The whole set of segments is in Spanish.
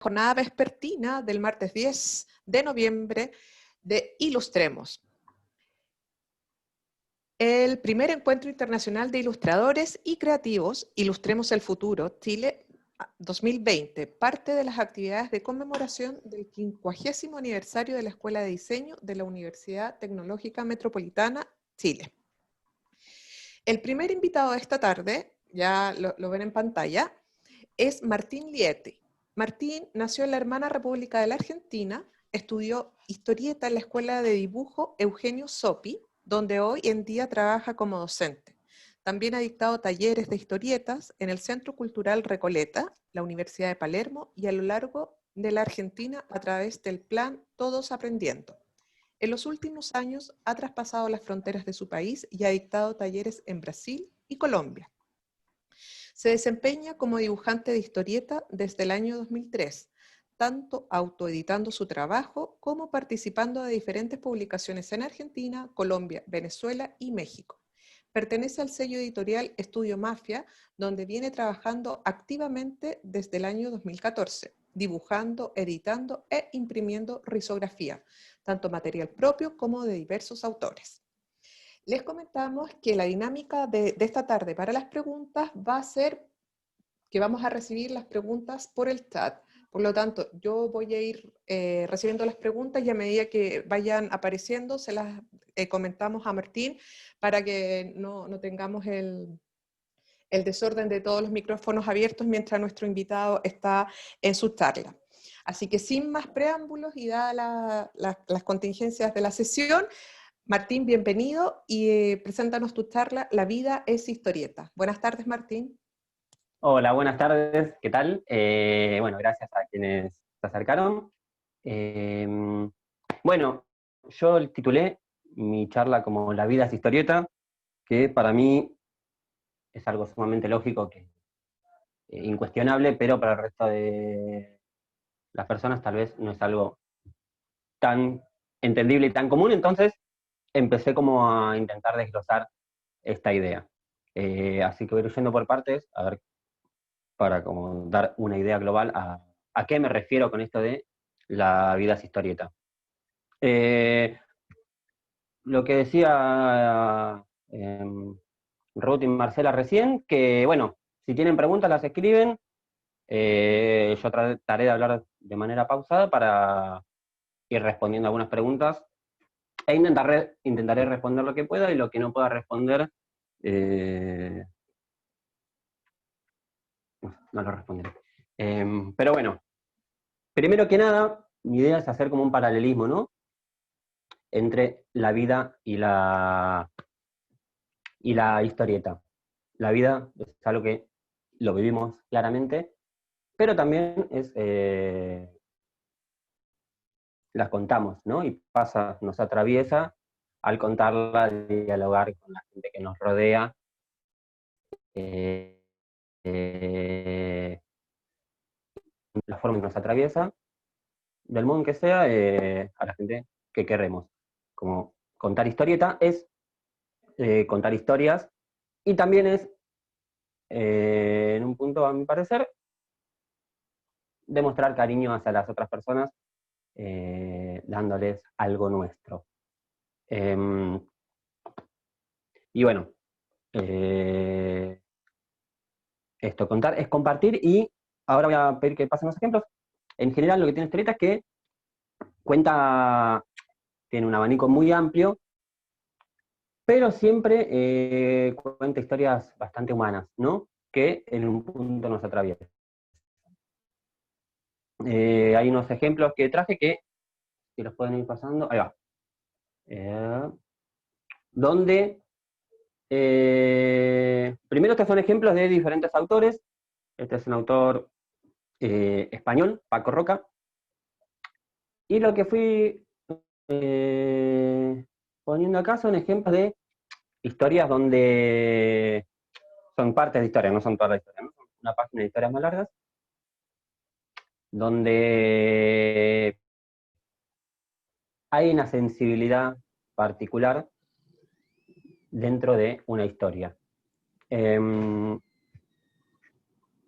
Jornada vespertina del martes 10 de noviembre de Ilustremos. El primer encuentro internacional de ilustradores y creativos, Ilustremos el Futuro, Chile 2020, parte de las actividades de conmemoración del 50º aniversario de la Escuela de Diseño de la Universidad Tecnológica Metropolitana, Chile. El primer invitado de esta tarde, ya lo ven en pantalla, es Martín Lieti. Martín nació en la hermana República de la Argentina, estudió historieta en la Escuela de Dibujo Eugenio Zopi, donde hoy en día trabaja como docente. También ha dictado talleres de historietas en el Centro Cultural Recoleta, la Universidad de Palermo y a lo largo de la Argentina a través del plan Todos Aprendiendo. En los últimos años ha traspasado las fronteras de su país y ha dictado talleres en Brasil y Colombia. Se desempeña como dibujante de historieta desde el año 2003, tanto autoeditando su trabajo como participando de diferentes publicaciones en Argentina, Colombia, Venezuela y México. Pertenece al sello editorial Estudio Mafia, donde viene trabajando activamente desde el año 2014, dibujando, editando e imprimiendo risografía, tanto material propio como de diversos autores. Les comentamos que la dinámica de esta tarde para las preguntas va a ser que vamos a recibir las preguntas por el chat. Por lo tanto, yo voy a ir recibiendo las preguntas y a medida que vayan apareciendo se las comentamos a Martín para que no tengamos el desorden de todos los micrófonos abiertos mientras nuestro invitado está en su charla. Así que sin más preámbulos y dadas las contingencias de la sesión, Martín, bienvenido y preséntanos tu charla, La vida es historieta. Buenas tardes, Martín. Hola, buenas tardes, ¿qué tal? Bueno, gracias a quienes se acercaron. Bueno, yo titulé mi charla como La vida es historieta, que para mí es algo sumamente lógico, incuestionable, pero para el resto de las personas tal vez no es algo tan entendible y tan común, entonces empecé como a intentar desglosar esta idea. Así que voy a ir yendo por partes, a ver, para como dar una idea global a qué me refiero con esto de la vida es historieta. Lo que decía Ruth y Marcela recién, que bueno, si tienen preguntas las escriben, yo trataré de hablar de manera pausada para ir respondiendo algunas preguntas e intentaré responder lo que pueda y lo que no pueda responder, no lo responderé. Pero bueno, primero que nada, mi idea es hacer como un paralelismo, ¿no? Entre la vida y la historieta. La vida es algo que lo vivimos claramente, pero también las contamos, ¿no? Y pasa, nos atraviesa al contarla, al dialogar con la gente que nos rodea. La forma en que nos atraviesa, del modo en que sea, a la gente que queremos. Como contar historieta es contar historias, y también es, en un punto a mi parecer, demostrar cariño hacia las otras personas, dándoles algo nuestro. Y bueno, esto, contar es compartir, y ahora voy a pedir que pasen los ejemplos. En general lo que tiene historieta es que tiene un abanico muy amplio, pero siempre cuenta historias bastante humanas, ¿no? Que en un punto nos atraviesan. Hay unos ejemplos que traje que, si los pueden ir pasando, ahí va. Donde, primero estos son ejemplos de diferentes autores. Este es un autor español, Paco Roca. Y lo que fui poniendo acá son ejemplos de historias donde son partes de historia, no son toda la historia, ¿no? Son una página de historias más largas, donde hay una sensibilidad particular dentro de una historia.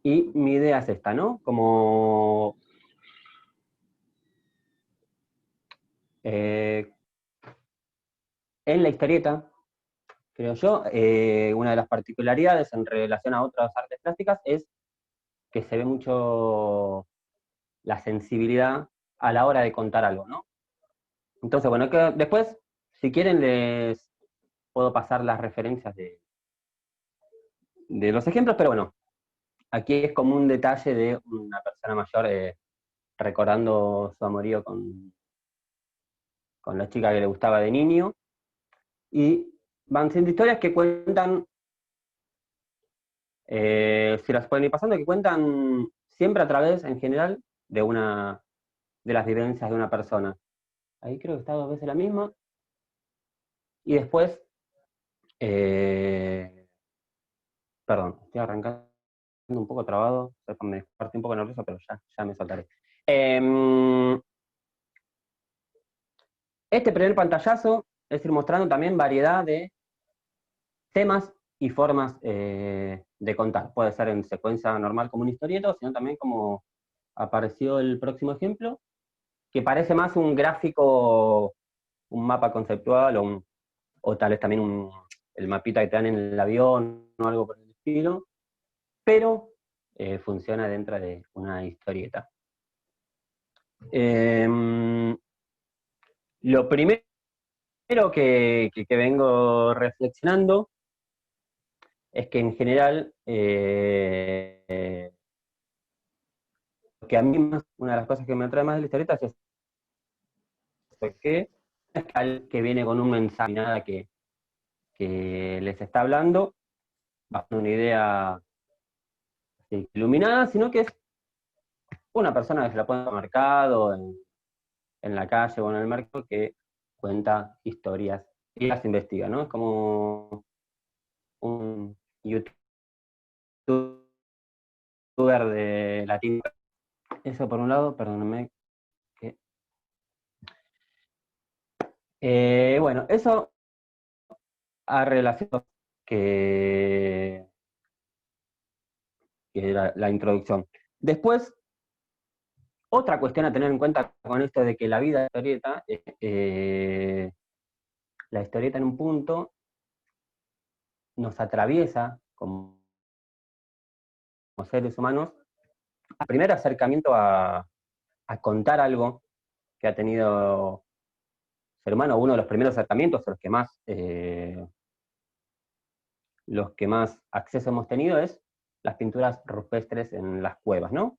Y mi idea es esta, ¿no? Como En la historieta, creo yo, una de las particularidades en relación a otras artes plásticas es que se ve mucho la sensibilidad a la hora de contar algo, ¿no? Entonces, bueno, después, si quieren, les puedo pasar las referencias de los ejemplos, pero bueno, aquí es como un detalle de una persona mayor recordando su amorío con la chica que le gustaba de niño, y van siendo historias que cuentan, si las pueden ir pasando, que cuentan siempre a través, en general, de las vivencias de una persona. Ahí creo que está 2 veces la misma. Y después, perdón, estoy arrancando un poco trabado, me partí un poco nervioso, pero ya me soltaré. Este primer pantallazo es ir mostrando también variedad de temas y formas de contar. Puede ser en secuencia normal como una historieta, sino también como apareció el próximo ejemplo, que parece más un gráfico, un mapa conceptual o tal vez también el mapita que te dan en el avión o algo por el estilo, pero funciona dentro de una historieta. Lo primero que vengo reflexionando es que en general, que a mí una de las cosas que me atrae más de la historieta es que es que viene con un mensaje, nada que les está hablando, bajo una idea iluminada, sino que es una persona que se la pone en el mercado, en la calle o en el mercado, que cuenta historias y las investiga, ¿no? Es como un youtuber de latino. Eso por un lado, perdónenme. Bueno, eso a relación que, que era la introducción. Después, otra cuestión a tener en cuenta con esto de que la vida de historieta, la historieta en un punto nos atraviesa como seres humanos, al primer acercamiento a contar algo que ha tenido ser humano, uno de los primeros acercamientos, los que más acceso hemos tenido es las pinturas rupestres en las cuevas, ¿no?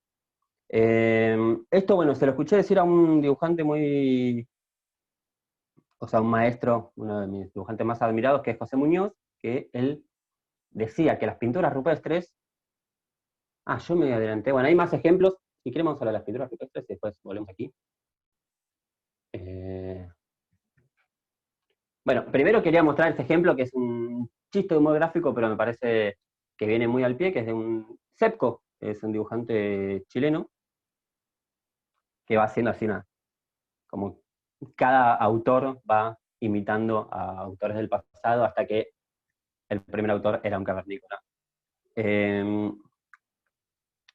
Esto, bueno, se lo escuché decir a un dibujante un maestro, uno de mis dibujantes más admirados, que es José Muñoz, que él decía que las pinturas rupestres, yo me adelanté, bueno, hay más ejemplos, si queremos hablar de las pinturas rupestres, y después volvemos aquí. Bueno, primero quería mostrar este ejemplo, que es un chiste de humor gráfico, pero me parece que viene muy al pie, que es de un Sepco, que es un dibujante chileno, que va haciendo así como cada autor va imitando a autores del pasado hasta que el primer autor era un cavernícola.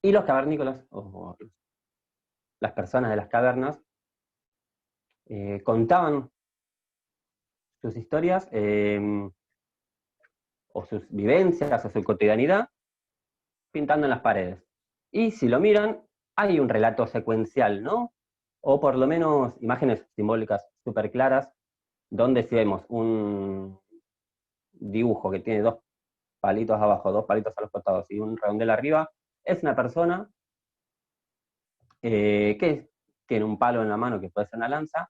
Y los cavernícolas, o las personas de las cavernas, contaban sus historias o sus vivencias o su cotidianidad pintando en las paredes. Y si lo miran, hay un relato secuencial, ¿no? O por lo menos imágenes simbólicas súper claras, donde si vemos un dibujo que tiene 2 palitos abajo, 2 palitos a los costados y un redondel arriba, es una persona que tiene un palo en la mano, que puede ser una lanza,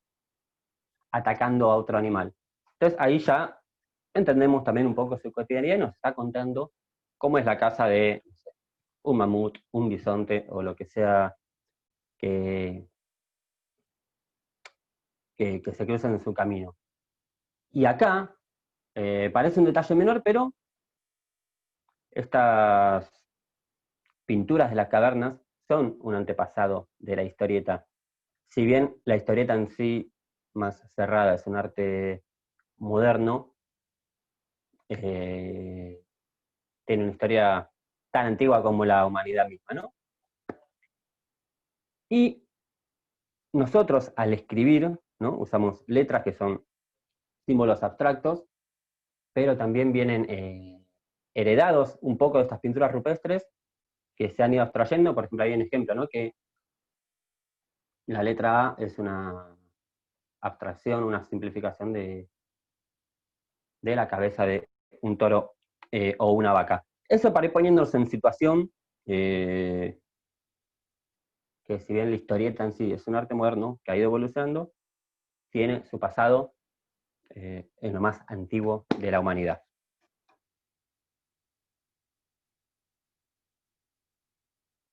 atacando a otro animal. Entonces ahí ya entendemos también un poco su cotidianidad y nos está contando cómo es la caza de, no sé, un mamut, un bisonte o lo que sea que se cruzan en su camino. Y acá, parece un detalle menor, pero estas pinturas de las cavernas son un antepasado de la historieta. Si bien la historieta en sí, más cerrada, es un arte moderno, tiene una historia tan antigua como la humanidad misma, ¿no? Y nosotros, al escribir, ¿no? Usamos letras que son símbolos abstractos, pero también vienen heredados un poco de estas pinturas rupestres que se han ido abstrayendo. Por ejemplo, hay un ejemplo, ¿no? Que la letra A es una abstracción, una simplificación de la cabeza de un toro o una vaca. Eso para ir poniéndonos en situación, que si bien la historieta en sí es un arte moderno que ha ido evolucionando, tiene su pasado en lo más antiguo de la humanidad.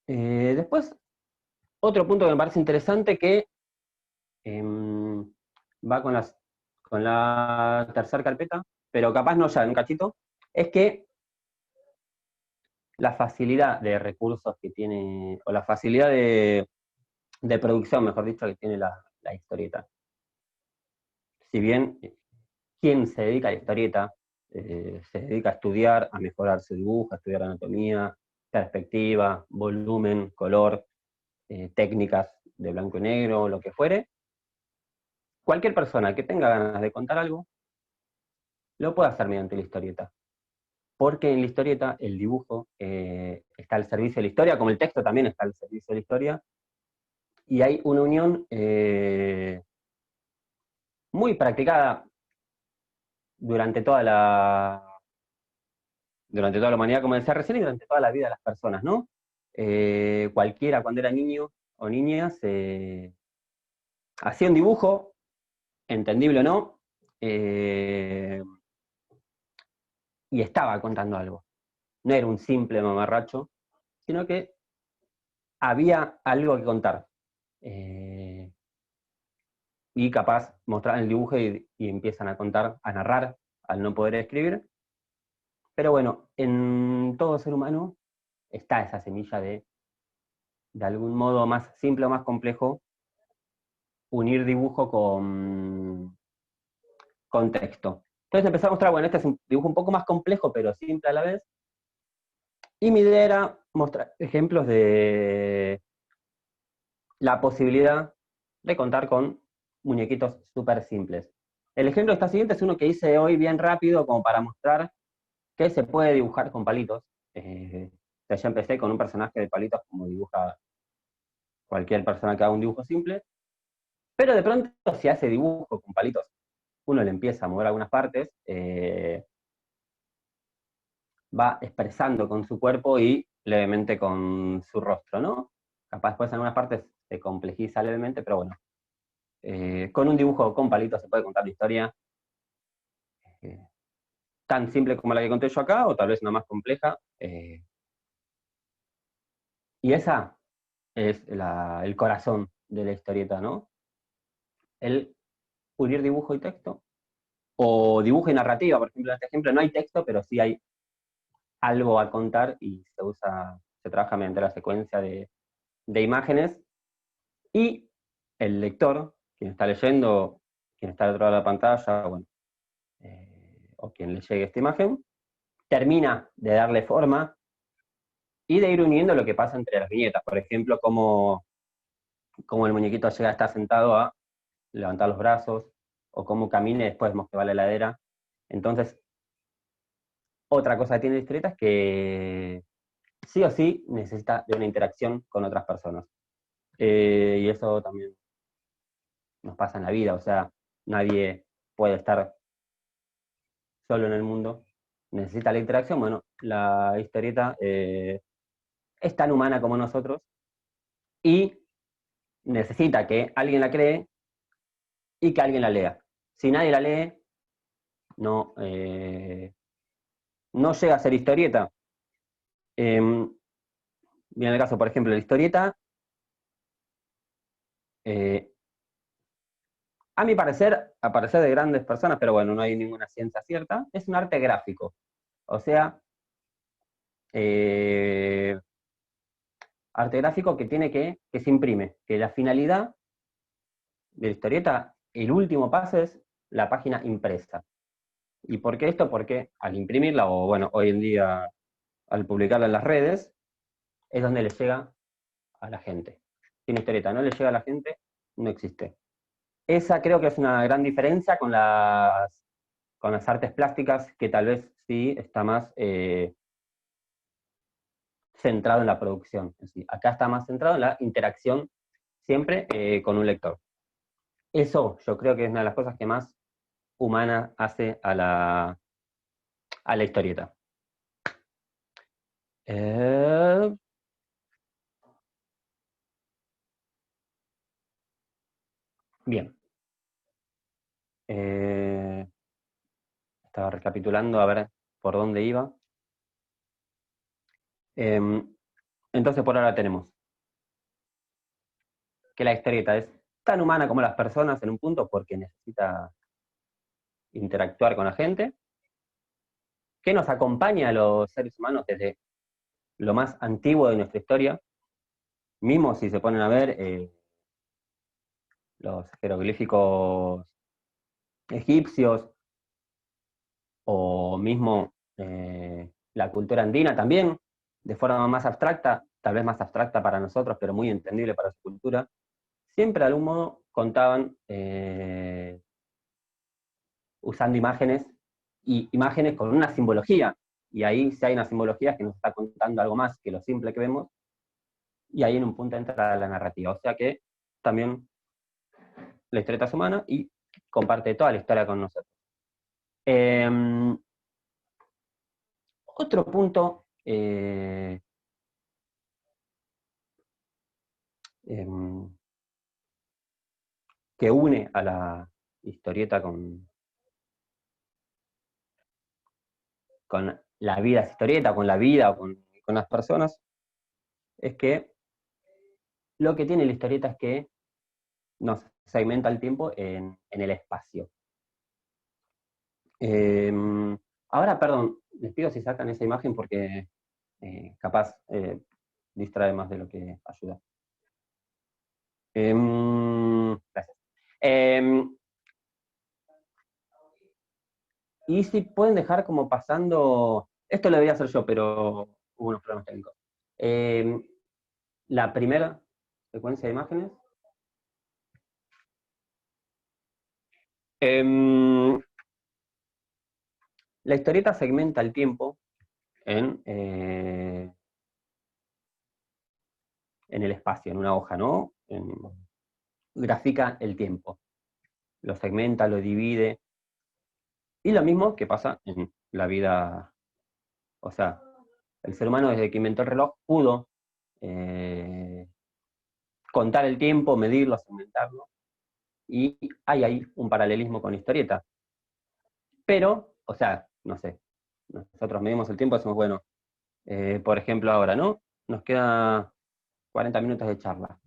Después, otro punto que me parece interesante que va con la tercera carpeta, pero capaz no ya en un cachito, es que la facilidad de recursos que tiene, o la facilidad de producción, mejor dicho, que tiene la historieta. Si bien quien se dedica a la historieta se dedica a estudiar, a mejorar su dibujo, a estudiar anatomía, perspectiva, volumen, color, técnicas de blanco y negro, lo que fuere, cualquier persona que tenga ganas de contar algo, lo puede hacer mediante la historieta. Porque en la historieta el dibujo está al servicio de la historia, como el texto también está al servicio de la historia, y hay una unión muy practicada durante toda la humanidad, como decía recién, y durante toda la vida de las personas, ¿no? Cualquiera cuando era niño o niña hacía un dibujo, entendible o no, y estaba contando algo. No era un simple mamarracho, sino que había algo que contar. Y capaz mostrar el dibujo y empiezan a contar, a narrar, al no poder escribir. Pero bueno, en todo ser humano está esa semilla de algún modo más simple o más complejo, unir dibujo con texto. Entonces empecé a mostrar, bueno, este es un dibujo un poco más complejo, pero simple a la vez. Y mi idea era mostrar ejemplos de la posibilidad de contar con muñequitos súper simples. El ejemplo que está siguiente es uno que hice hoy bien rápido, como para mostrar que se puede dibujar con palitos. O sea, ya empecé con un personaje de palitos como dibuja cualquier persona que haga un dibujo simple, pero de pronto si hace dibujo con palitos, uno le empieza a mover algunas partes, va expresando con su cuerpo y levemente con su rostro, ¿no? Capaz después en algunas partes se complejiza levemente, pero bueno. Con un dibujo con palitos se puede contar la historia eh, tan simple como la que conté yo acá, o tal vez una más compleja. Y esa es el corazón de la historieta, ¿no? El unir dibujo y texto, o dibujo y narrativa, por ejemplo, en este ejemplo no hay texto, pero sí hay algo a contar y se trabaja mediante la secuencia de imágenes, y el lector, quien está leyendo, quien está al otro lado de la pantalla, bueno, o quien le llegue esta imagen, termina de darle forma y de ir uniendo lo que pasa entre las viñetas. Por ejemplo, cómo el muñequito llega a estar sentado a levantar los brazos, o cómo camina y después vemos que va a la heladera. Entonces, otra cosa que tiene la historieta es que sí o sí necesita de una interacción con otras personas. Y eso también nos pasa en la vida, o sea, nadie puede estar solo en el mundo, necesita la interacción. Bueno, la historieta es tan humana como nosotros y necesita que alguien la cree y que alguien la lea. Si nadie la lee, no, no llega a ser historieta. Bien, en el caso, por ejemplo, la historieta, eh, a mi parecer, a parecer de grandes personas, pero bueno, no hay ninguna ciencia cierta, es un arte gráfico. O sea, eh, arte gráfico que tiene que se imprime, que la finalidad de la historieta, el último paso es la página impresa. ¿Y por qué esto? Porque al imprimirla, o bueno, hoy en día al publicarla en las redes, es donde le llega a la gente. Si una historieta no le llega a la gente, no existe. Esa creo que es una gran diferencia con las artes plásticas, que tal vez sí está más centrado en la producción. Es decir, acá está más centrado en la interacción siempre con un lector. Eso yo creo que es una de las cosas que más humana hace a la historieta. Bien. Estaba recapitulando a ver por dónde iba. Entonces por ahora tenemos que la historieta es tan humana como las personas en un punto porque necesita interactuar con la gente, que nos acompaña a los seres humanos desde lo más antiguo de nuestra historia, mismo si se ponen a ver los jeroglíficos egipcios o mismo la cultura andina también, de forma más abstracta, tal vez más abstracta para nosotros, pero muy entendible para su cultura, siempre de algún modo contaban usando imágenes, y imágenes con una simbología, y ahí si hay una simbología que nos está contando algo más que lo simple que vemos, y ahí en un punto entra la narrativa, o sea que también la historieta es humana y comparte toda la historia con nosotros. Otro punto que une a la historieta con la vida historieta, con la vida o con las personas, es que lo que tiene la historieta es que nos segmenta el tiempo en el espacio. Ahora, perdón, les pido si sacan esa imagen porque capaz distrae más de lo que ayuda. Gracias. Y si pueden dejar como pasando, esto lo debía hacer yo, pero hubo unos problemas técnicos. La primera secuencia de imágenes. La historieta segmenta el tiempo en el espacio, en una hoja, ¿no? Grafica el tiempo. Lo segmenta, lo divide. Y lo mismo que pasa en la vida. O sea, el ser humano desde que inventó el reloj pudo contar el tiempo, medirlo, segmentarlo. Y hay ahí un paralelismo con historieta. Pero, o sea, no sé, nosotros medimos el tiempo y decimos, bueno, por ejemplo ahora, ¿no? Nos queda 40 minutos de charla.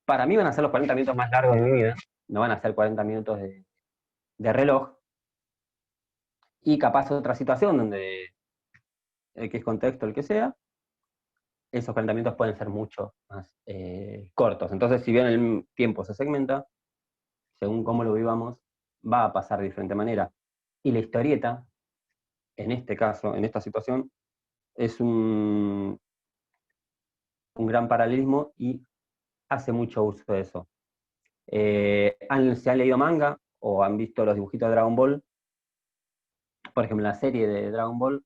Para mí van a ser los 40 minutos más largos de mi vida, no van a ser 40 minutos de reloj, y capaz otra situación donde X contexto, el que sea, esos 40 minutos pueden ser mucho más cortos. Entonces, si bien el tiempo se segmenta, según cómo lo vivamos, va a pasar de diferente manera. Y la historieta, en este caso, en esta situación, es un gran paralelismo y hace mucho uso de eso. Se han leído manga o han visto los dibujitos de Dragon Ball, por ejemplo, en la serie de Dragon Ball,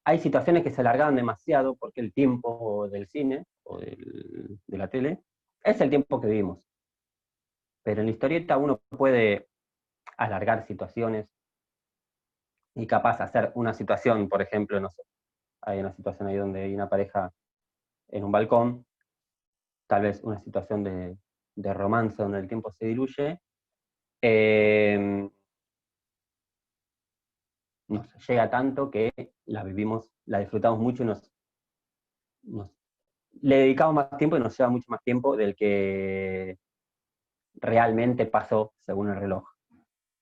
hay situaciones que se alargaban demasiado porque el tiempo del cine o de la tele es el tiempo que vivimos. Pero en la historieta uno puede alargar situaciones y capaz hacer una situación, por ejemplo, no sé, hay una situación ahí donde hay una pareja en un balcón, tal vez una situación de romance donde el tiempo se diluye, nos llega tanto que la vivimos, la disfrutamos mucho y le dedicamos más tiempo y nos lleva mucho más tiempo del que realmente pasó según el reloj.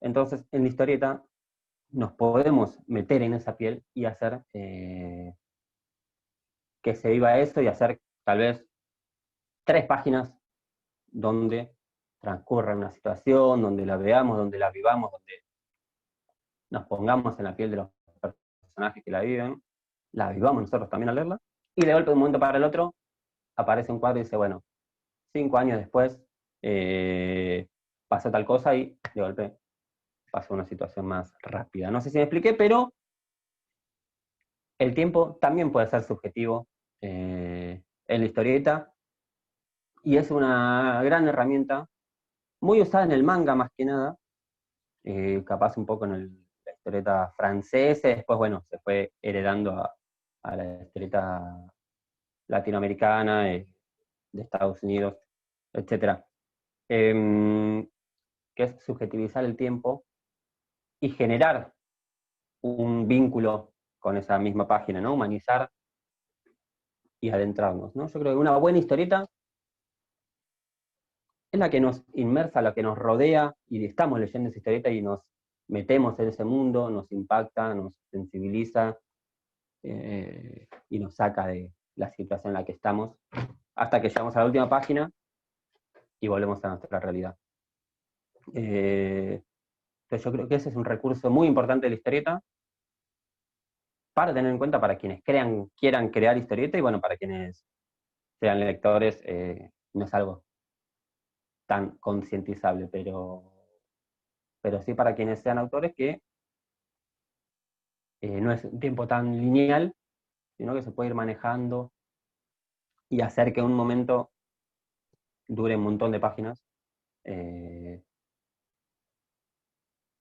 Entonces, en la historieta nos podemos meter en esa piel y hacer que se viva eso y hacer tal vez 3 páginas donde transcurra una situación, donde la veamos, donde la vivamos, donde nos pongamos en la piel de los personajes que la viven, la vivamos nosotros también al leerla, y de golpe de un momento para el otro aparece un cuadro y dice, bueno, 5 años después pasó tal cosa y de golpe pasó una situación más rápida. No sé si me expliqué, pero el tiempo también puede ser subjetivo en la historieta, y es una gran herramienta, muy usada en el manga más que nada, capaz un poco en la historieta francesa, después, bueno, se fue heredando a la historieta latinoamericana, de Estados Unidos, etc. Que es subjetivizar el tiempo y generar un vínculo con esa misma página, ¿no? Humanizar y adentrarnos, ¿no? Yo creo que una buena historieta es la que nos inmersa, la que nos rodea, y estamos leyendo esa historieta y nos metemos en ese mundo, nos impacta, nos sensibiliza, y nos saca de la situación en la que estamos, hasta que llegamos a la última página y volvemos a nuestra realidad. Entonces yo creo que ese es un recurso muy importante de la historieta, para tener en cuenta para quienes quieran crear historieta, y bueno, para quienes sean lectores, no es algo tan concientizable, pero sí para quienes sean autores, que no es un tiempo tan lineal, sino que se puede ir manejando y hacer que un momento dure un montón de páginas,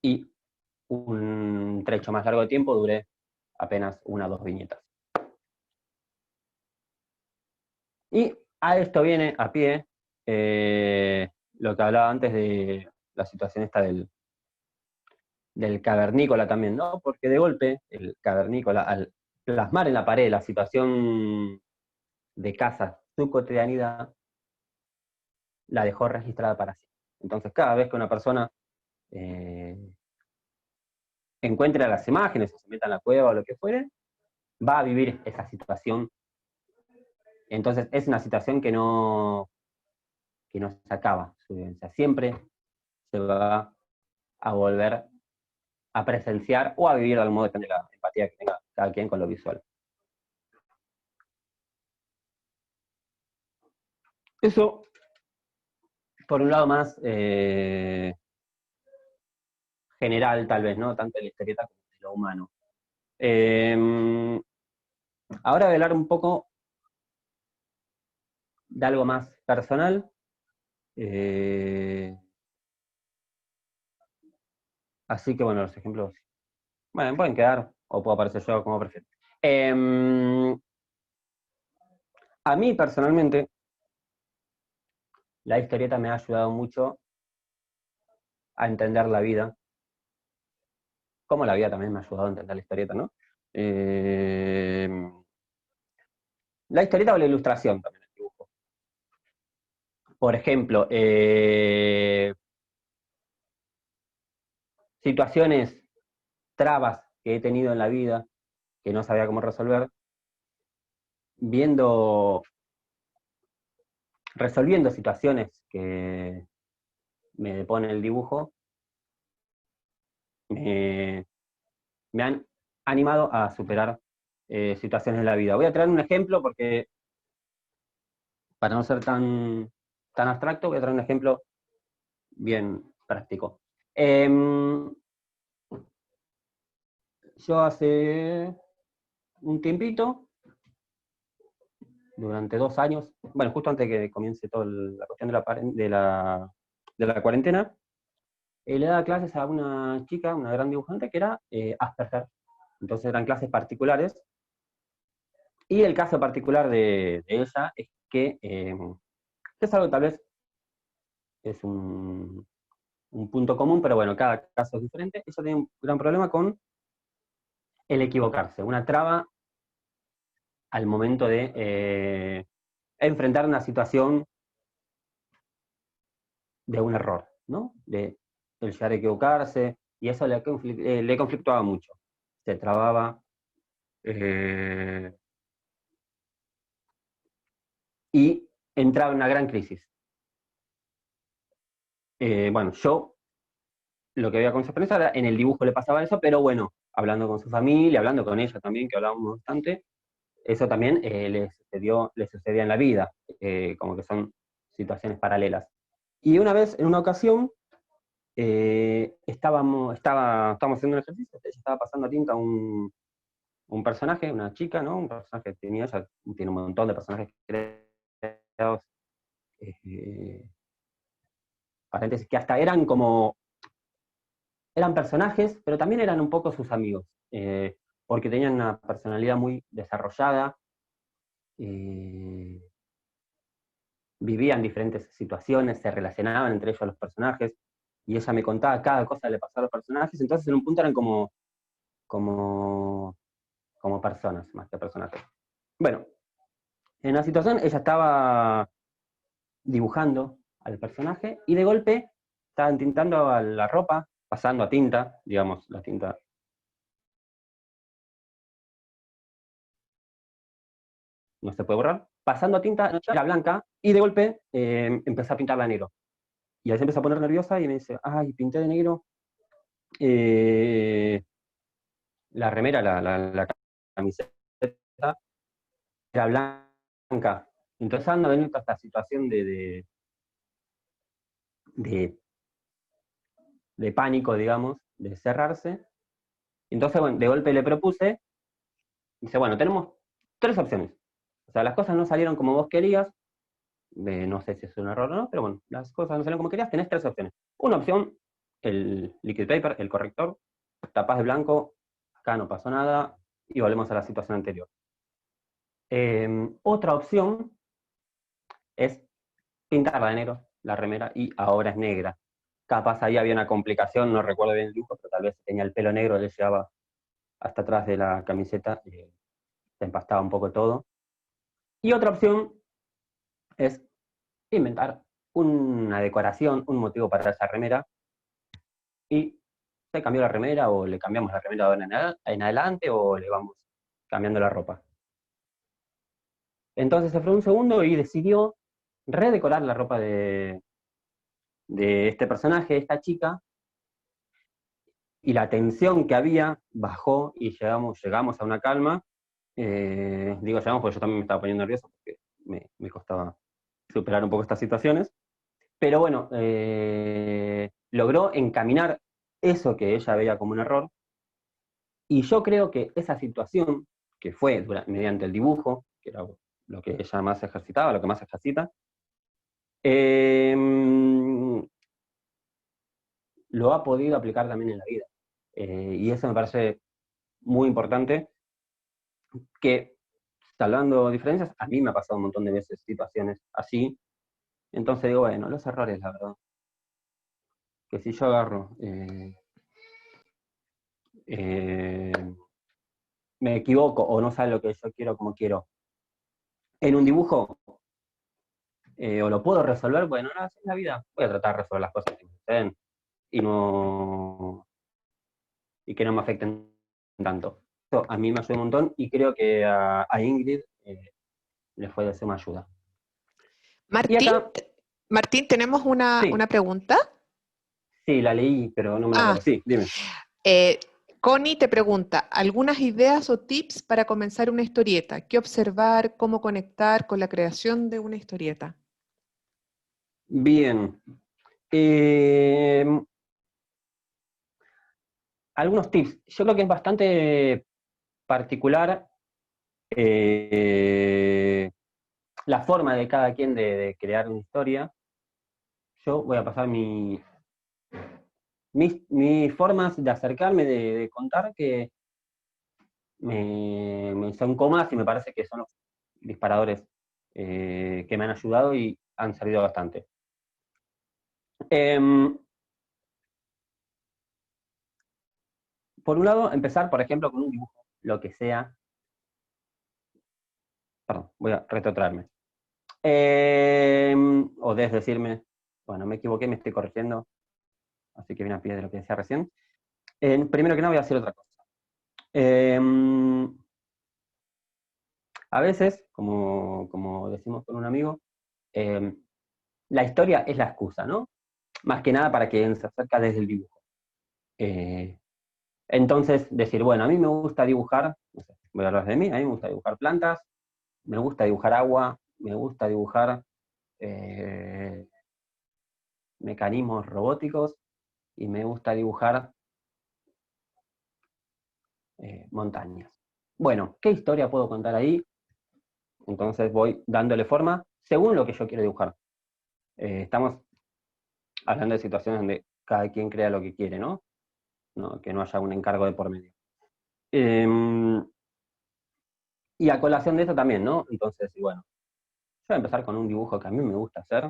y un trecho más largo de tiempo dure apenas 1 o 2 viñetas. Y a esto viene a pie lo que hablaba antes de la situación esta del cavernícola también, ¿no? Porque de golpe el cavernícola, al plasmar en la pared la situación de casa, su cotidianidad, la dejó registrada para siempre. Entonces, cada vez que una persona encuentre las imágenes, o se meta en la cueva o lo que fuere, va a vivir esa situación. Entonces, es una situación que no se acaba su vivencia. Siempre se va a volver a presenciar o a vivir de algún modo, depende de la empatía que tenga cada quien con lo visual. Eso, por un lado, más general, tal vez, ¿no? Tanto de la historieta como de lo humano. Ahora voy a hablar un poco de algo más personal. Así que, bueno, los ejemplos, bueno, pueden quedar, o puedo aparecer yo, como prefiero. A mí, personalmente, la historieta me ha ayudado mucho a entender la vida, como la vida también me ha ayudado a entender la historieta, ¿no? La historieta o la ilustración también, el dibujo. Por ejemplo, situaciones, trabas que he tenido en la vida, que no sabía cómo resolver, resolviendo situaciones que me depone el dibujo, me han animado a superar situaciones de la vida. Voy a traer un ejemplo porque, para no ser tan abstracto, voy a traer un ejemplo bien práctico. Yo hace un tiempito, durante 2 años, bueno, justo antes de que comience toda la cuestión de la cuarentena, le daba clases a una chica, una gran dibujante, que era Asperger. Entonces eran clases particulares, y el caso particular de ella es que es algo, tal vez es un punto común, pero bueno, cada caso es diferente. Ella tiene un gran problema con el equivocarse, una traba al momento de enfrentar una situación de un error, ¿no? De el llegar a equivocarse, y eso le conflictuaba mucho. Se trababa, y entraba en una gran crisis. Bueno, yo lo que veía con sorpresa era, en el dibujo le pasaba eso, pero bueno, hablando con su familia, hablando con ella también, que hablábamos bastante, eso también le sucedía en la vida, como que son situaciones paralelas. Y una vez, en una ocasión, estábamos haciendo un ejercicio, ella estaba pasando a tinta un personaje, una chica, ¿no? Un personaje que tenía, ella tiene un montón de personajes creados, paréntesis, que hasta eran personajes, pero también eran un poco sus amigos, porque tenían una personalidad muy desarrollada, vivían diferentes situaciones, se relacionaban entre ellos los personajes, y ella me contaba cada cosa que le pasaba a los personajes, entonces en un punto eran como, como personas, más que personajes. Bueno, en la situación ella estaba dibujando al personaje, y de golpe estaba tintando a la ropa, pasando a tinta, digamos, la tinta no se puede borrar, pasando a tinta era blanca, y de golpe empezó a pintarla de negro. Y ahí se empezó a poner nerviosa y me dice, ay, pinté de negro la remera, la camiseta, era blanca. Entonces ando a venir toda esta situación de, de pánico, digamos, de cerrarse. Entonces, bueno, de golpe le propuse, dice, bueno, tenemos tres opciones. O sea, las cosas no salieron como vos querías, no sé si es un error o no, pero bueno, las cosas no salieron como querías, tenés tres opciones. Una opción, el liquid paper, el corrector, tapás de blanco, acá no pasó nada, y volvemos a la situación anterior. Otra opción es pintarla de negro, la remera, y ahora es negra. Capaz ahí había una complicación, no recuerdo bien el dibujo, pero tal vez tenía el pelo negro, le llegaba hasta atrás de la camiseta, se empastaba un poco todo. Y otra opción es inventar una decoración, un motivo para esa remera, y se cambió la remera, o le cambiamos la remera en adelante, o le vamos cambiando la ropa. Entonces se fue un segundo y decidió redecorar la ropa de este personaje, de esta chica, y la tensión que había bajó y llegamos a una calma. Digo llegamos porque yo también me estaba poniendo nervioso porque me costaba superar un poco estas situaciones. Pero bueno, logró encaminar eso que ella veía como un error, y yo creo que esa situación, que fue mediante el dibujo, que era lo que ella más ejercitaba, lo que más ejercita, eh, lo ha podido aplicar también en la vida. Y eso me parece muy importante, que, salvando diferencias, a mí me ha pasado un montón de veces situaciones así. Entonces digo, bueno, los errores, la verdad, que si yo agarro, eh, me equivoco o no sale lo que yo quiero como quiero en un dibujo, o lo puedo resolver, bueno, no, así es la vida, voy a tratar de resolver las cosas que me suceden, y no y que no me afecten tanto. Eso a mí me ayuda un montón, y creo que a Ingrid le fue de suma ayuda. Y Martín, acá, Martín, tenemos sí, una pregunta. sí, la leí, pero no me la Ah, acuerdo. Sí, dime. eh, Connie te pregunta, ¿algunas ideas o tips para comenzar una historieta? ¿Qué observar? ¿Cómo conectar con la creación de una historieta? Bien. Eh, Algunos tips. Yo creo que es bastante particular, eh, la forma de cada quien de crear una historia. Yo voy a pasar mis formas de acercarme, de contar, que me son cómodas, y me parece que son los disparadores que me han ayudado y han servido bastante. Em, por un lado, empezar, por ejemplo, con un dibujo, lo que sea. Perdón, voy a retrotraerme. O debes decirme, bueno, me equivoqué, me estoy corrigiendo, así que viene a pie de lo que decía recién. Primero que nada voy a hacer otra cosa. A veces, como decimos con un amigo, eh, la historia es la excusa, ¿no? Más que nada para quien se acerca desde el dibujo. Eh, entonces, decir, bueno, a mí me gusta dibujar, no sé, voy a hablar de mí, a mí me gusta dibujar plantas, me gusta dibujar agua, me gusta dibujar eh, mecanismos robóticos, y me gusta dibujar montañas. Bueno, ¿qué historia puedo contar ahí? Entonces voy dándole forma según lo que yo quiero dibujar. Estamos hablando de situaciones donde cada quien crea lo que quiere, ¿no? Que no haya un encargo de por medio. Y a colación de eso también, ¿no? Entonces, bueno, yo voy a empezar con un dibujo que a mí me gusta hacer.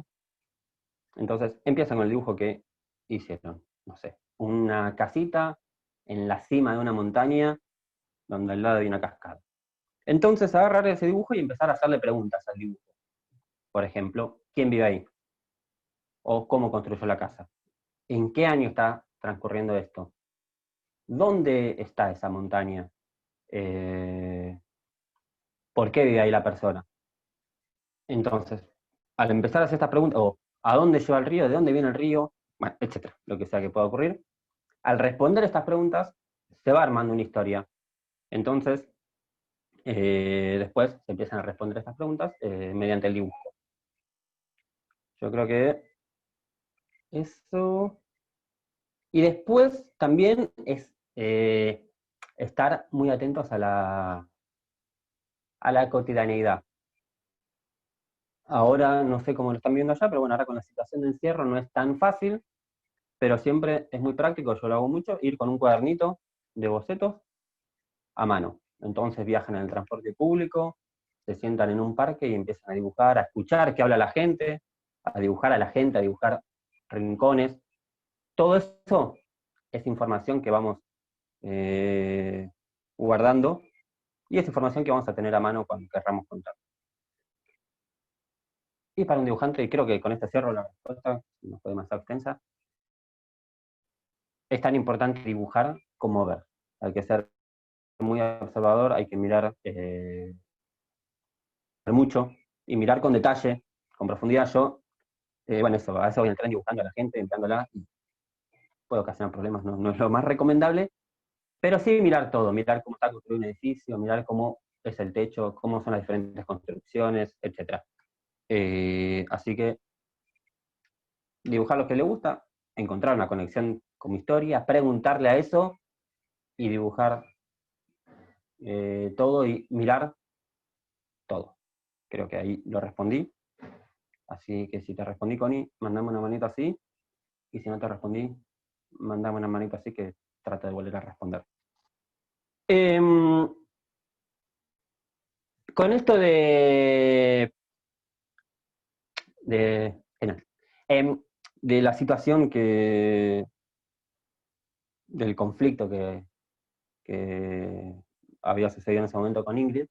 Entonces, empiezan con el dibujo que hicieron, no sé, una casita en la cima de una montaña donde al lado hay una cascada. Entonces, agarrar ese dibujo y empezar a hacerle preguntas al dibujo. Por ejemplo, ¿quién vive ahí? ¿O cómo construyó la casa? ¿En qué año está transcurriendo esto? ¿Dónde está esa montaña? ¿Por qué vive ahí la persona? Entonces, al empezar a hacer estas preguntas, o ¿a dónde lleva el río? ¿De dónde viene el río? Bueno, etcétera, lo que sea que pueda ocurrir. Al responder estas preguntas, se va armando una historia. Entonces, después se empiezan a responder estas preguntas mediante el dibujo. Yo creo que eso. Y después también es estar muy atentos a la cotidianeidad. Ahora no sé cómo lo están viendo allá, pero bueno, ahora con la situación de encierro no es tan fácil, pero siempre es muy práctico, yo lo hago mucho, ir con un cuadernito de bocetos a mano. Entonces viajan en el transporte público, se sientan en un parque y empiezan a dibujar, a escuchar qué habla la gente, a dibujar a la gente, a dibujar rincones. Todo eso es información que vamos guardando y es información que vamos a tener a mano cuando querramos contar. Y para un dibujante, y creo que con este cierro la respuesta, no fue demasiado extensa, es tan importante dibujar como ver. Hay que ser muy observador, hay que mirar mucho y mirar con detalle, con profundidad. Yo, bueno, eso, a veces voy en el tren dibujando a la gente, empleándola, y puede ocasionar problemas, no es lo más recomendable, pero sí mirar todo, mirar cómo está construido un edificio, mirar cómo es el techo, cómo son las diferentes construcciones, etc. Así que dibujar lo que le gusta, encontrar una conexión con mi historia, preguntarle a eso y dibujar todo y mirar todo. Creo que ahí lo respondí. Así que si te respondí, Connie, mandame una manito así. Y si no te respondí, mandame una manito así que trato de volver a responder. Con esto genial. De la situación del conflicto que había sucedido en ese momento con Ingrid,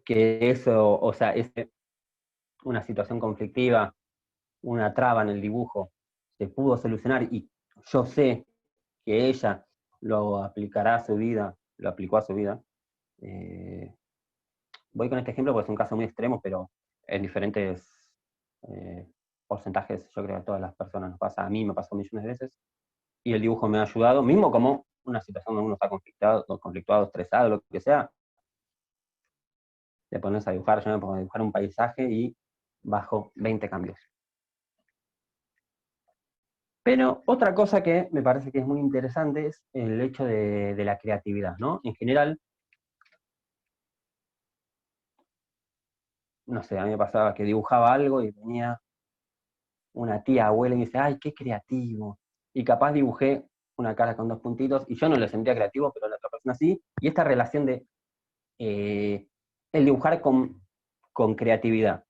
que eso, o sea, es una situación conflictiva, una traba en el dibujo, se pudo solucionar y yo sé que ella lo aplicará a su vida, lo aplicó a su vida. Voy con este ejemplo porque es un caso muy extremo, pero en diferentes porcentajes, yo creo que a todas las personas nos pasa, a mí me pasó millones de veces, y el dibujo me ha ayudado, mismo como una situación donde uno está conflictuado, estresado, lo que sea, te pones a dibujar, yo me pongo a dibujar un paisaje y bajo 20 cambios. Pero otra cosa que me parece que es muy interesante es el hecho de la creatividad, ¿no? En general, no sé, a mí me pasaba que dibujaba algo y venía una tía abuela y me dice, ay, qué creativo. Y capaz dibujé una cara con dos puntitos y yo no lo sentía creativo, pero la otra persona sí. Y esta relación de el dibujar con creatividad.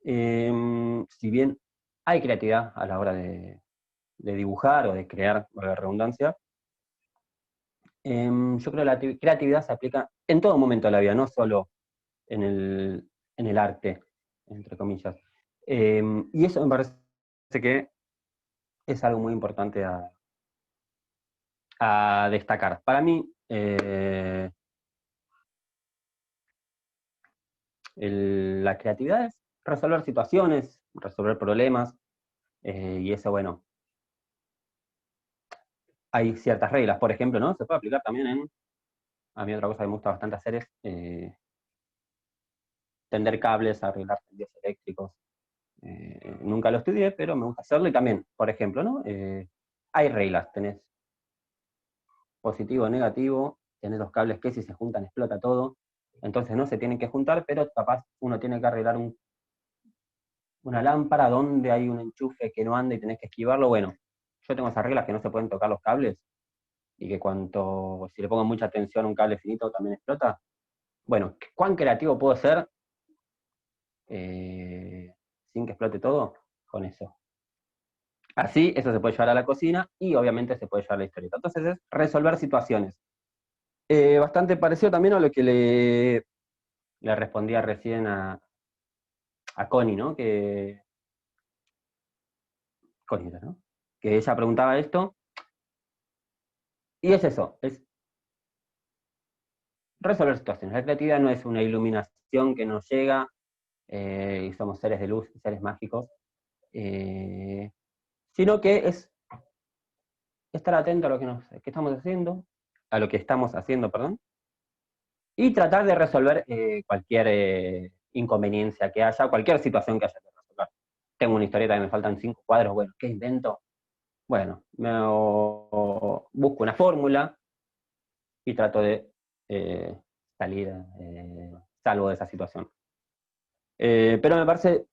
Si bien hay creatividad a la hora de dibujar o de crear, por la redundancia, yo creo que la creatividad se aplica en todo momento de la vida, no solo en el arte, entre comillas. Y eso me parece que es algo muy importante a destacar. Para mí, la creatividad es resolver situaciones, resolver problemas, y eso, bueno, hay ciertas reglas. Por ejemplo, ¿no? Se puede aplicar también a mí otra cosa que me gusta bastante hacer es tender cables, arreglar tendidos eléctricos. nunca lo estudié, pero me gusta hacerlo, y también, por ejemplo, ¿no? Hay reglas, tenés positivo, negativo, tenés dos cables que si se juntan explota todo, entonces no se tienen que juntar, pero capaz uno tiene que arreglar una lámpara donde hay un enchufe que no anda y tenés que esquivarlo. Bueno, yo tengo esas reglas que no se pueden tocar los cables, y que si le pongo mucha atención a un cable finito también explota. Bueno, ¿cuán creativo puedo ser sin que explote todo? Con eso. Así, eso se puede llevar a la cocina y obviamente se puede llevar a la historieta. Entonces es resolver situaciones. Bastante parecido también a lo que le respondía recién a Connie, ¿no? Connie, ¿no? Que ella preguntaba esto. Y es eso, es resolver situaciones. La creatividad no es una iluminación que nos llega y somos seres de luz, seres mágicos, sino que es estar atento a lo que estamos haciendo, a lo que estamos haciendo, perdón, y tratar de resolver cualquier inconveniencia que haya, cualquier situación que haya que resolver. Tengo una historieta que me faltan 5 cuadros, bueno, ¿qué invento? Bueno, busco una fórmula y trato de salir salvo de esa situación. Pero me parece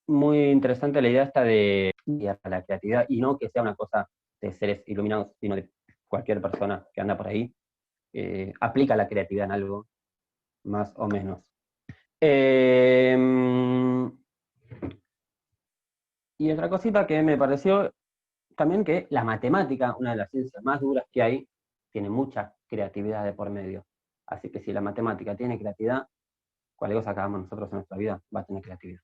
muy interesante la idea esta de la creatividad, y no que sea una cosa de seres iluminados, sino de cualquier persona que anda por ahí, aplica la creatividad en algo, más o menos. Y otra cosita que me pareció también, que la matemática, una de las ciencias más duras que hay, tiene mucha creatividad de por medio. Así que si la matemática tiene creatividad, cualquier cosa que hagamos nosotros en nuestra vida va a tener creatividad.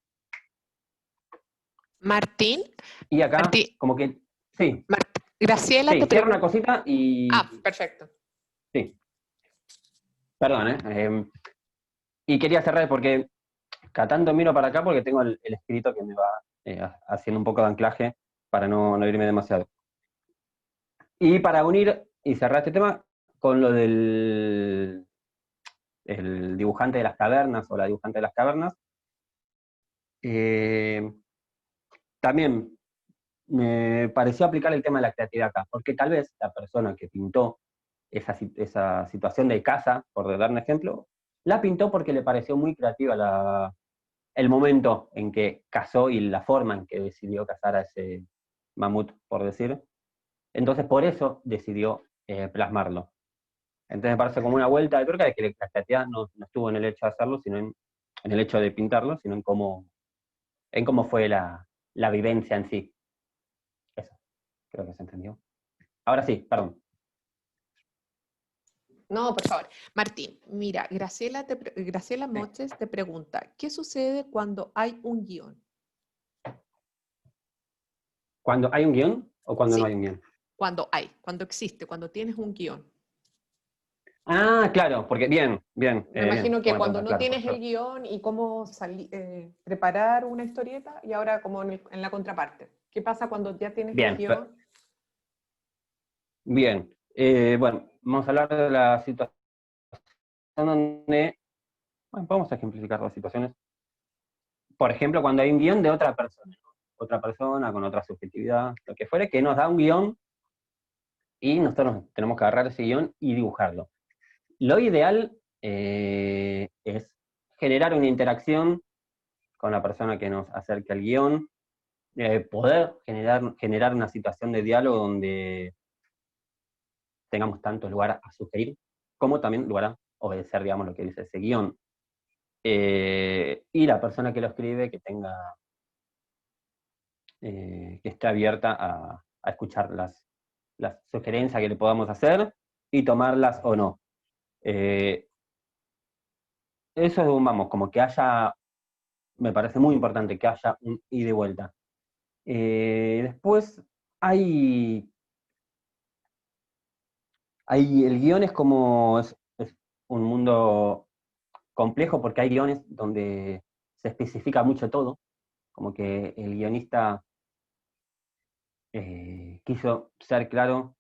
Martín, Y acá, Martín, como que, sí, Graciela sí, te cierro una pregunta. cosita y... Ah, perfecto. Sí, perdón, y quería cerrar porque cada tanto miro para acá porque tengo el escrito que me va haciendo un poco de anclaje para no irme demasiado. Y para unir y cerrar este tema con lo del el dibujante de las cavernas o la dibujante de las cavernas, también me pareció aplicar el tema de la creatividad acá, porque tal vez la persona que pintó esa situación de casa, por dar un ejemplo, la pintó porque le pareció muy creativa el momento en que cazó y la forma en que decidió cazar a ese mamut, por decir. Entonces, por eso decidió plasmarlo. Entonces, me parece como una vuelta de tuerca de que la creatividad no estuvo en el hecho de hacerlo, sino en el hecho de pintarlo, sino en cómo fue la vivencia en sí. Eso, creo que se entendió. Ahora sí, perdón. No, por favor. Martín, mira, Graciela Sí. Moches te pregunta, ¿qué sucede cuando hay un guión? ¿Cuando hay un guión o cuando no hay Sí, un guión? cuando existe, cuando tienes un guión. Ah, claro, porque bien, Me bien, imagino que buena cuando pregunta, no claro, tienes el guión y cómo preparar una historieta, y ahora como en la contraparte. ¿Qué pasa cuando ya tienes el bien, guión? bien. Bueno, vamos a hablar de la situación donde, bueno, vamos a ejemplificar las situaciones. Por ejemplo, cuando hay un guión de otra persona con otra subjetividad, lo que fuere, que nos da un guión y nosotros tenemos que agarrar ese guión y dibujarlo. Lo ideal es generar una interacción con la persona que nos acerque al guión, poder generar una situación de diálogo donde tengamos tanto lugar a sugerir, como también lugar a obedecer, digamos, lo que dice ese guión. Y la persona que lo escribe que esté abierta a escuchar las sugerencias que le podamos hacer y tomarlas o no. Eso es vamos, como que haya, me parece muy importante que haya un ida y vuelta. Después hay, el guión es como, es un mundo complejo porque hay guiones donde se especifica mucho todo, como que el guionista quiso ser claro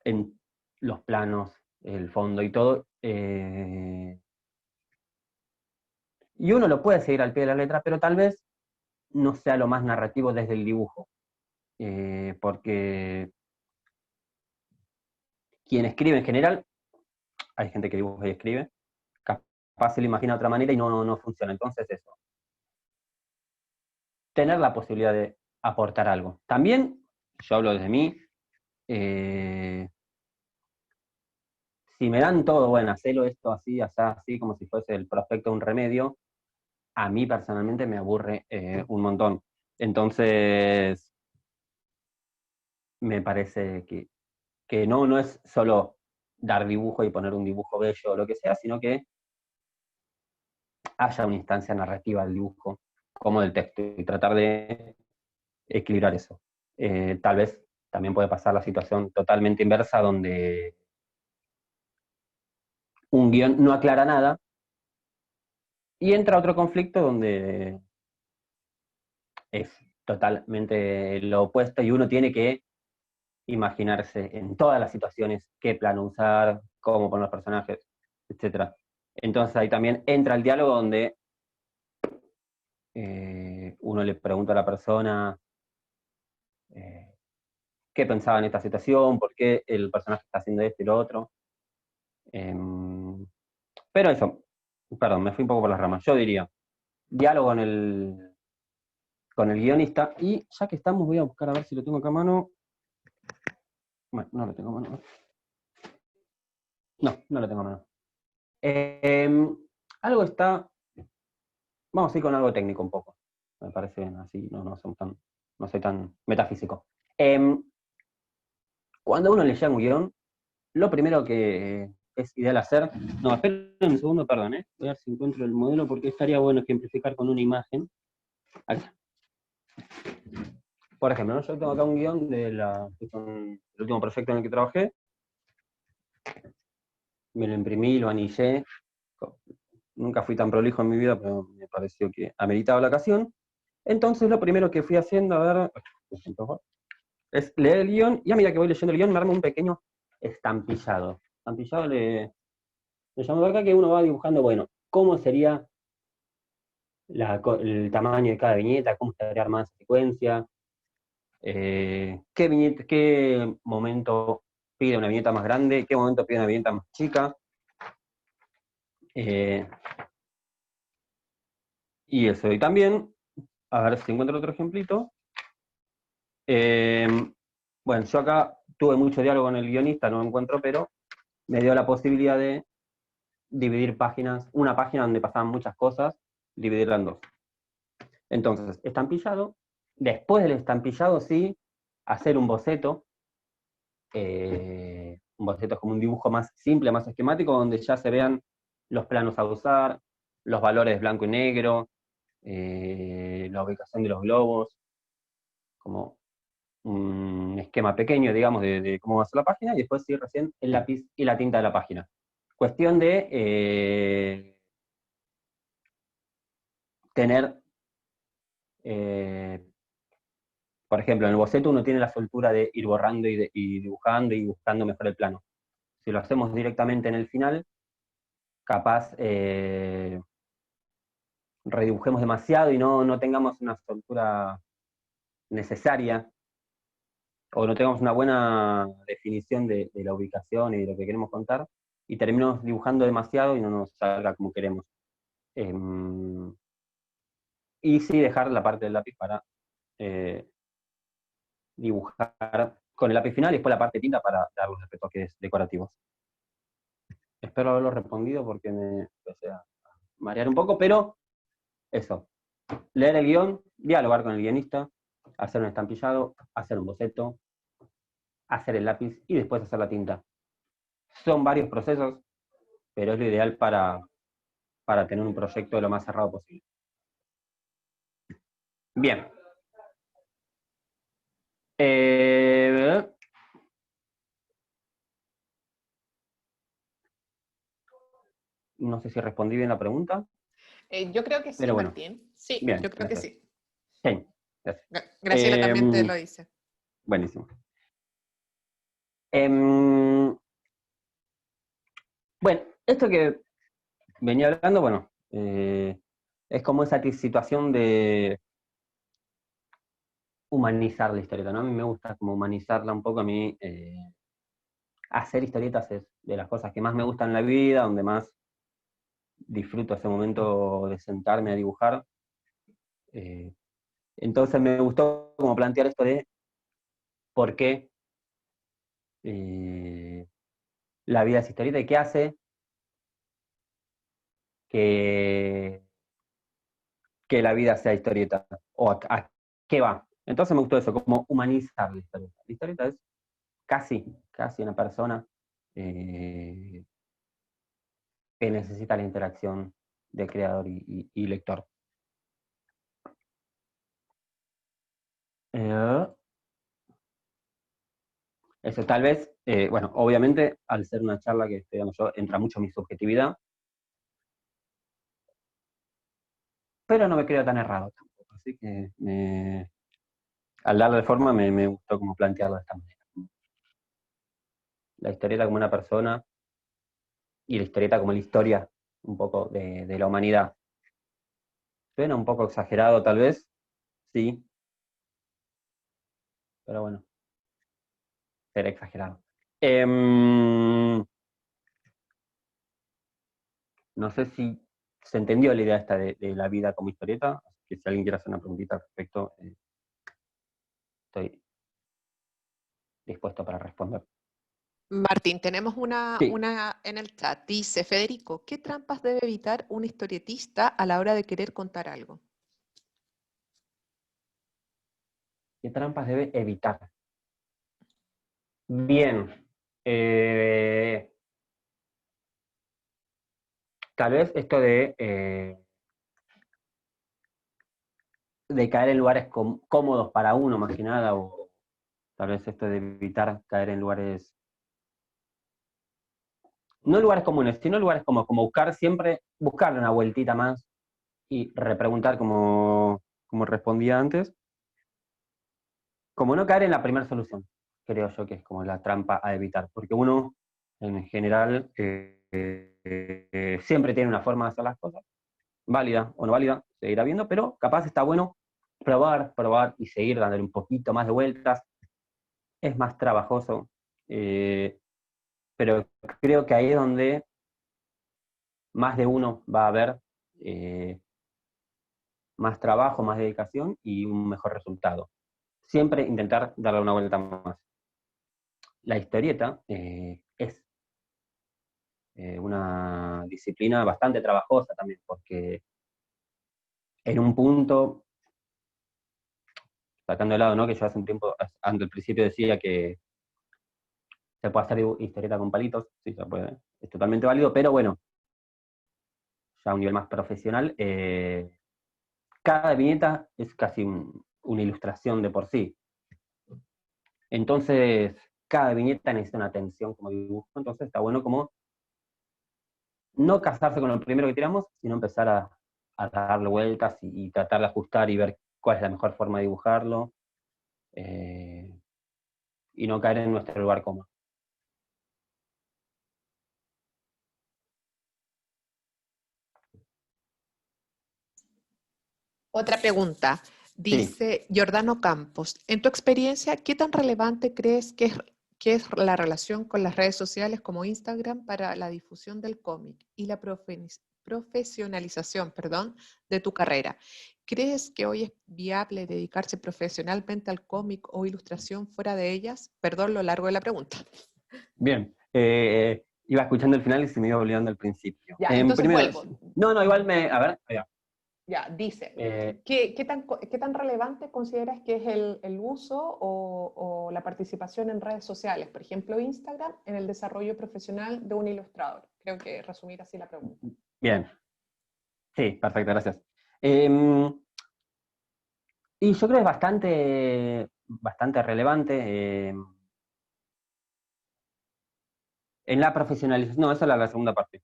en los planos, el fondo y todo, y uno lo puede seguir al pie de la letra, pero tal vez no sea lo más narrativo desde el dibujo, porque quien escribe en general, hay gente que dibuja y escribe, capaz se lo imagina de otra manera y no funciona. Entonces eso, tener la posibilidad de aportar algo. También, yo hablo desde mí, si me dan todo, bueno, hacelo esto así, así, como si fuese el prospecto de un remedio, a mí personalmente me aburre un montón. Entonces, me parece que no es solo dar dibujo y poner un dibujo bello o lo que sea, sino que haya una instancia narrativa del dibujo como del texto y tratar de equilibrar eso. Tal vez también puede pasar la situación totalmente inversa donde un guión no aclara nada y entra otro conflicto donde es totalmente lo opuesto y uno tiene que imaginarse en todas las situaciones qué plano usar, cómo poner los personajes, etcétera. Entonces ahí también entra el diálogo donde uno le pregunta a la persona qué pensaba en esta situación, por qué el personaje está haciendo esto y lo otro. Pero eso, perdón, me fui un poco por las ramas. Yo diría, diálogo con el guionista, y ya que estamos, voy a buscar a ver si lo tengo acá a mano. Bueno, no lo tengo a mano. No lo tengo a mano. Algo está. Vamos a ir con algo técnico un poco. Me parece bien, así no soy tan metafísico. Cuando uno le llega un guión, lo primero que es ideal hacer. No, esperen un segundo, perdón, voy a ver si encuentro el modelo porque estaría bueno ejemplificar con una imagen. Acá. Por ejemplo, ¿no? Yo tengo acá un guión del último proyecto en el que trabajé. Me lo imprimí, lo anillé. Nunca fui tan prolijo en mi vida, pero me pareció que ameritaba la ocasión. Entonces lo primero que fui haciendo, a ver, es leer el guión, y a medida que voy leyendo el guión me armo un pequeño estampillado. Estampillado le llamo acá, que uno va dibujando, bueno, cómo sería el tamaño de cada viñeta, cómo estaría armada esa secuencia, qué momento pide una viñeta más grande, qué momento pide una viñeta más chica. Y eso, y también, a ver si encuentro otro ejemplito. Bueno, yo acá tuve mucho diálogo con el guionista, no lo encuentro, pero me dio la posibilidad de dividir páginas, una página donde pasaban muchas cosas, dividirla en dos. Entonces, estampillado, después del estampillado sí, hacer un boceto. Un boceto es como un dibujo más simple, más esquemático, donde ya se vean los planos a usar, los valores blanco y negro, la ubicación de los globos, como un esquema pequeño, digamos, de cómo va a ser la página, y después sí, recién el lápiz y la tinta de la página. Cuestión de tener, por ejemplo, en el boceto uno tiene la soltura de ir borrando y dibujando y buscando mejor el plano. Si lo hacemos directamente en el final, capaz redibujemos demasiado y no tengamos una soltura necesaria, o no tengamos una buena definición de la ubicación y de lo que queremos contar, y terminamos dibujando demasiado y no nos salga como queremos. Y sí dejar la parte del lápiz para dibujar con el lápiz final y después la parte de tinta para dar los retoques decorativos. Espero haberlo respondido porque me empecé a marear un poco, pero eso. Leer el guión, dialogar con el guionista, hacer un estampillado, hacer un boceto, hacer el lápiz y después hacer la tinta. Son varios procesos, pero es lo ideal para tener un proyecto lo más cerrado posible. Bien. No sé si respondí bien la pregunta. Yo creo que sí, Pero bueno, Martín. Sí, bien, yo creo que gracias. sí. Sí, gracias. Graciela también te lo dice. Buenísimo. Bueno, esto que venía hablando, bueno, es como esa situación de humanizar la historieta, ¿no? A mí me gusta como humanizarla un poco. A mí hacer historietas es de las cosas que más me gustan en la vida, donde más disfruto ese momento de sentarme a dibujar. Eh, entonces me gustó como plantear esto de por qué la vida es historieta y qué hace que, que la vida sea historieta, o a qué va. Entonces me gustó eso, como humanizar la historieta. La historieta es casi una persona eh, que necesita la interacción de creador y lector. Eh, Eso tal vez, bueno, obviamente al ser una charla que estoy dando yo, entra mucho mi subjetividad, pero no me creo tan errado tampoco. Así que al darle forma me gustó como plantearlo de esta manera. La historieta como una persona y la historieta como la historia un poco de la humanidad. Suena un poco exagerado tal vez, sí, pero bueno, será exagerado. No sé si se entendió la idea esta de la vida como historieta, así que si alguien quiere hacer una preguntita al respecto, estoy dispuesto para responder. Martín, tenemos Sí, una en el chat. Dice Federico, ¿qué trampas debe evitar un historietista a la hora de querer contar algo? ¿qué trampas debe evitar? Bien, eh, tal vez esto de caer en lugares cómodos para uno, más que nada, o tal vez esto de evitar caer en lugares, no lugares comunes, sino lugares como buscar siempre, buscarle una vueltita más y repreguntar como respondía antes, como no caer en la primera solución, creo yo que es como la trampa a evitar, porque uno en general siempre tiene una forma de hacer las cosas, válida o no válida, se irá viendo, pero capaz está bueno probar y seguir dándole un poquito más de vueltas. Es más trabajoso, eh, pero creo que ahí es donde más de uno va a ver eh, más trabajo, más dedicación y un mejor resultado. Siempre intentar darle una vuelta más. La historieta es una disciplina bastante trabajosa también, porque en un punto, sacando de lado, ¿no? Que yo hace un tiempo, al principio decía que se puede hacer historieta con palitos, sí, se puede, es totalmente válido, pero bueno, ya a un nivel más profesional, cada viñeta es casi una ilustración de por sí. Entonces, cada viñeta necesita una atención como dibujo, entonces está bueno como no casarse con lo primero que tiramos, sino empezar a darle vueltas y tratar de ajustar y ver cuál es la mejor forma de dibujarlo, eh, y no caer en nuestro lugar cómodo. Otra pregunta. Sí, Dice Giordano Campos, en tu experiencia, ¿qué tan relevante crees que es la relación con las redes sociales como Instagram para la difusión del cómic y la profesionalización, perdón, de tu carrera? ¿Crees que hoy es viable dedicarse profesionalmente al cómic o ilustración fuera de ellas? Perdón lo largo de la pregunta. bien. Iba escuchando el final y se me iba olvidando el principio. Ya, entonces Primero, vuelvo. no, igual a ver, Ya, dice, eh, qué tan relevante consideras que es el uso o la participación en redes sociales, por ejemplo Instagram, en el desarrollo profesional de un ilustrador? Creo que resumir así la pregunta. bien, sí, perfecto, gracias. Eh, y yo creo que es bastante relevante en la profesionalización. No, esa es la segunda parte.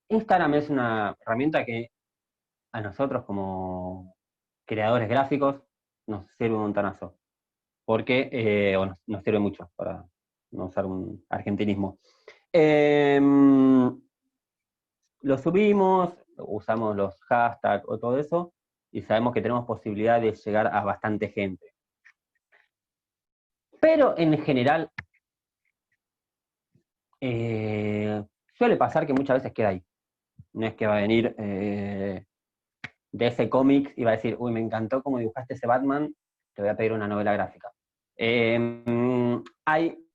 Instagram es una herramienta que a nosotros como creadores gráficos nos sirve un montonazo, porque o nos sirve mucho, para no usar un argentinismo. Eh, lo subimos, usamos los hashtags o todo eso, y sabemos que tenemos posibilidad de llegar a bastante gente. Pero en general, suele pasar que muchas veces queda ahí. No es que va a venir de ese cómic y va a decir, uy, me encantó cómo dibujaste ese Batman, te voy a pedir una novela gráfica. Hay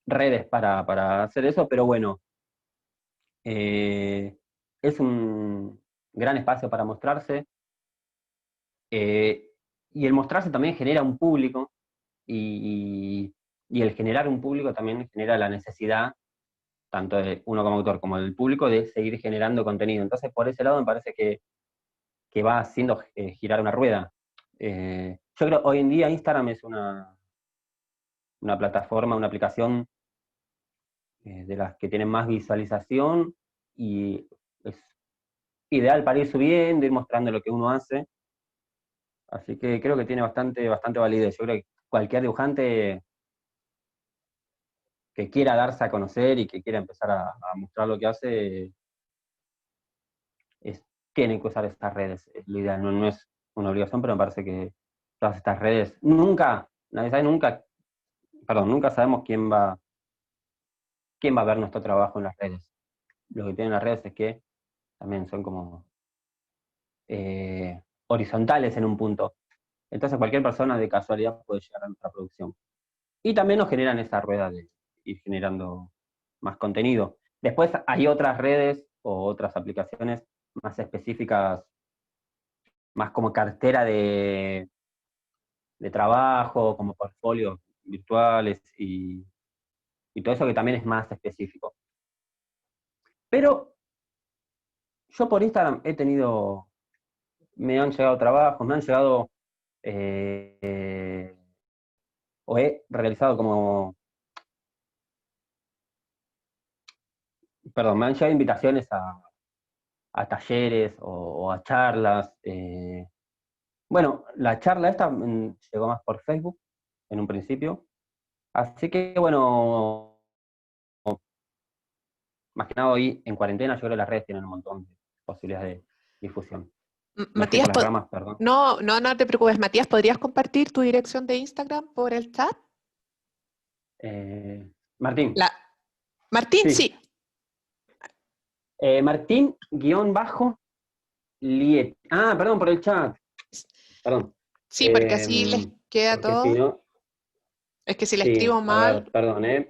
redes para hacer eso, pero bueno, es un gran espacio para mostrarse, y el mostrarse también genera un público, y el generar un público también genera la necesidad, tanto de uno como autor como del público, de seguir generando contenido. Entonces, por ese lado me parece que va haciendo girar una rueda. Yo creo hoy en día Instagram es una plataforma, una aplicación de las que tienen más visualización, y es ideal para ir subiendo, ir mostrando lo que uno hace. Así que creo que tiene bastante validez. Yo creo que cualquier dibujante que quiera darse a conocer y que quiera empezar a mostrar lo que hace, tiene que usar estas redes. Es lo ideal, no es una obligación, pero me parece que todas estas redes, nadie sabe nunca, perdón, nunca sabemos quién va a ver nuestro trabajo en las redes. Lo que tienen las redes es que también son como horizontales en un punto. Entonces cualquier persona de casualidad puede llegar a nuestra producción. Y también nos generan esa rueda de ir generando más contenido. Después hay otras redes o otras aplicaciones más específicas, más como cartera de trabajo, como portfolios virtuales y todo eso que también es más específico. Pero yo por Instagram me han llegado trabajos, me han llegado, o he realizado me han llegado invitaciones a talleres o a charlas. Bueno, la charla esta llegó más por Facebook en un principio. Así que bueno, más que nada hoy en cuarentena, yo creo que las redes tienen un montón de posibilidades de difusión. Me fui Matías, por las ramas, perdón. no te preocupes, Matías, ¿podrías compartir tu dirección de Instagram por el chat? Martín, Martín, sí. sí. Martín-Liet. Ah, perdón, por el chat. Perdón. Sí, porque así les queda Porque si todo. no, Es que si le sí, escribo a mal, ver, perdón, Ahí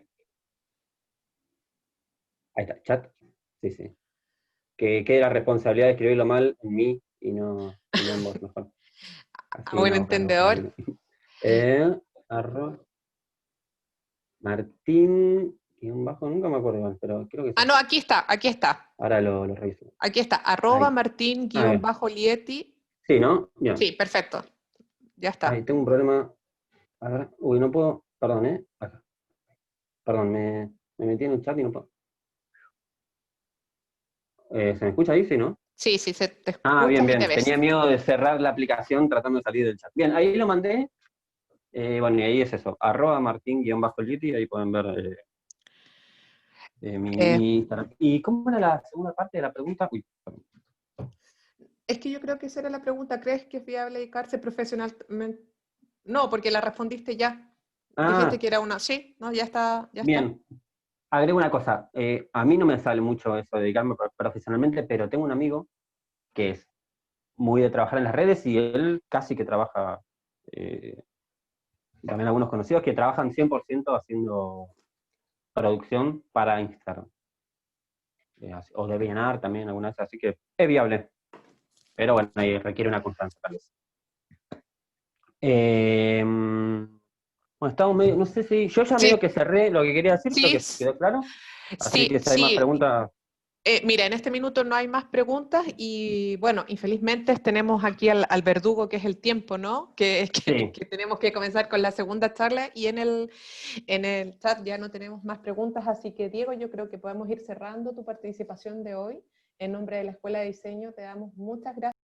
está, chat. Sí, sí. Que quede la responsabilidad de escribirlo mal en mí y no en vos, mejor. a Así buen no cargo con entendedor. el. Arroba Martín, guión bajo, nunca me acuerdo igual, pero creo que Ah, sí. no, aquí está, aquí está. Ahora lo reviso. Aquí está, Ahí. Bien. @Martín_Lieti. Sí, ¿no? Bien. Sí, perfecto. Ya Ahí está. tengo un problema. A ver, uy, no puedo. Perdón, Acá. Perdón, me metí en un chat y no puedo. ¿Se me escucha ahí? Sí, ¿no? Sí, sí, se te Ah, escucha bien, y te bien. ves. Tenía miedo de cerrar la aplicación tratando de salir del chat. Bien, ahí lo mandé. Bueno, y ahí es eso. @Martín_Lieti, ahí pueden ver Eh, mi Instagram. ¿Y cómo era la segunda parte de la pregunta? Uy, perdón. es que yo creo que esa era la pregunta. ¿Crees que es viable dedicarse profesionalmente? No, porque la respondiste ya. Dijiste Ah, que era una. Sí, no, ya está, ya está. bien. Agrego una cosa. A mí no me sale mucho eso de dedicarme profesionalmente, pero tengo un amigo que es muy de trabajar en las redes y él casi que trabaja, eh, también algunos conocidos que trabajan 100% haciendo producción para Instagram. O de Bienar también algunas, así que es viable. Pero bueno, ahí requiere una constancia tal vez. Bueno, estamos medio, no sé si, yo ya medio Sí, que cerré lo que quería decir, creo sí, que quedó claro. Así sí, que si hay más sí. preguntas, Mira, en este minuto no hay más preguntas y bueno, infelizmente tenemos aquí al verdugo que es el tiempo, ¿no? sí. Que tenemos que comenzar con la segunda charla y en el chat ya no tenemos más preguntas, así que Diego, yo creo que podemos ir cerrando tu participación de hoy. En nombre de la Escuela de Diseño te damos muchas gracias.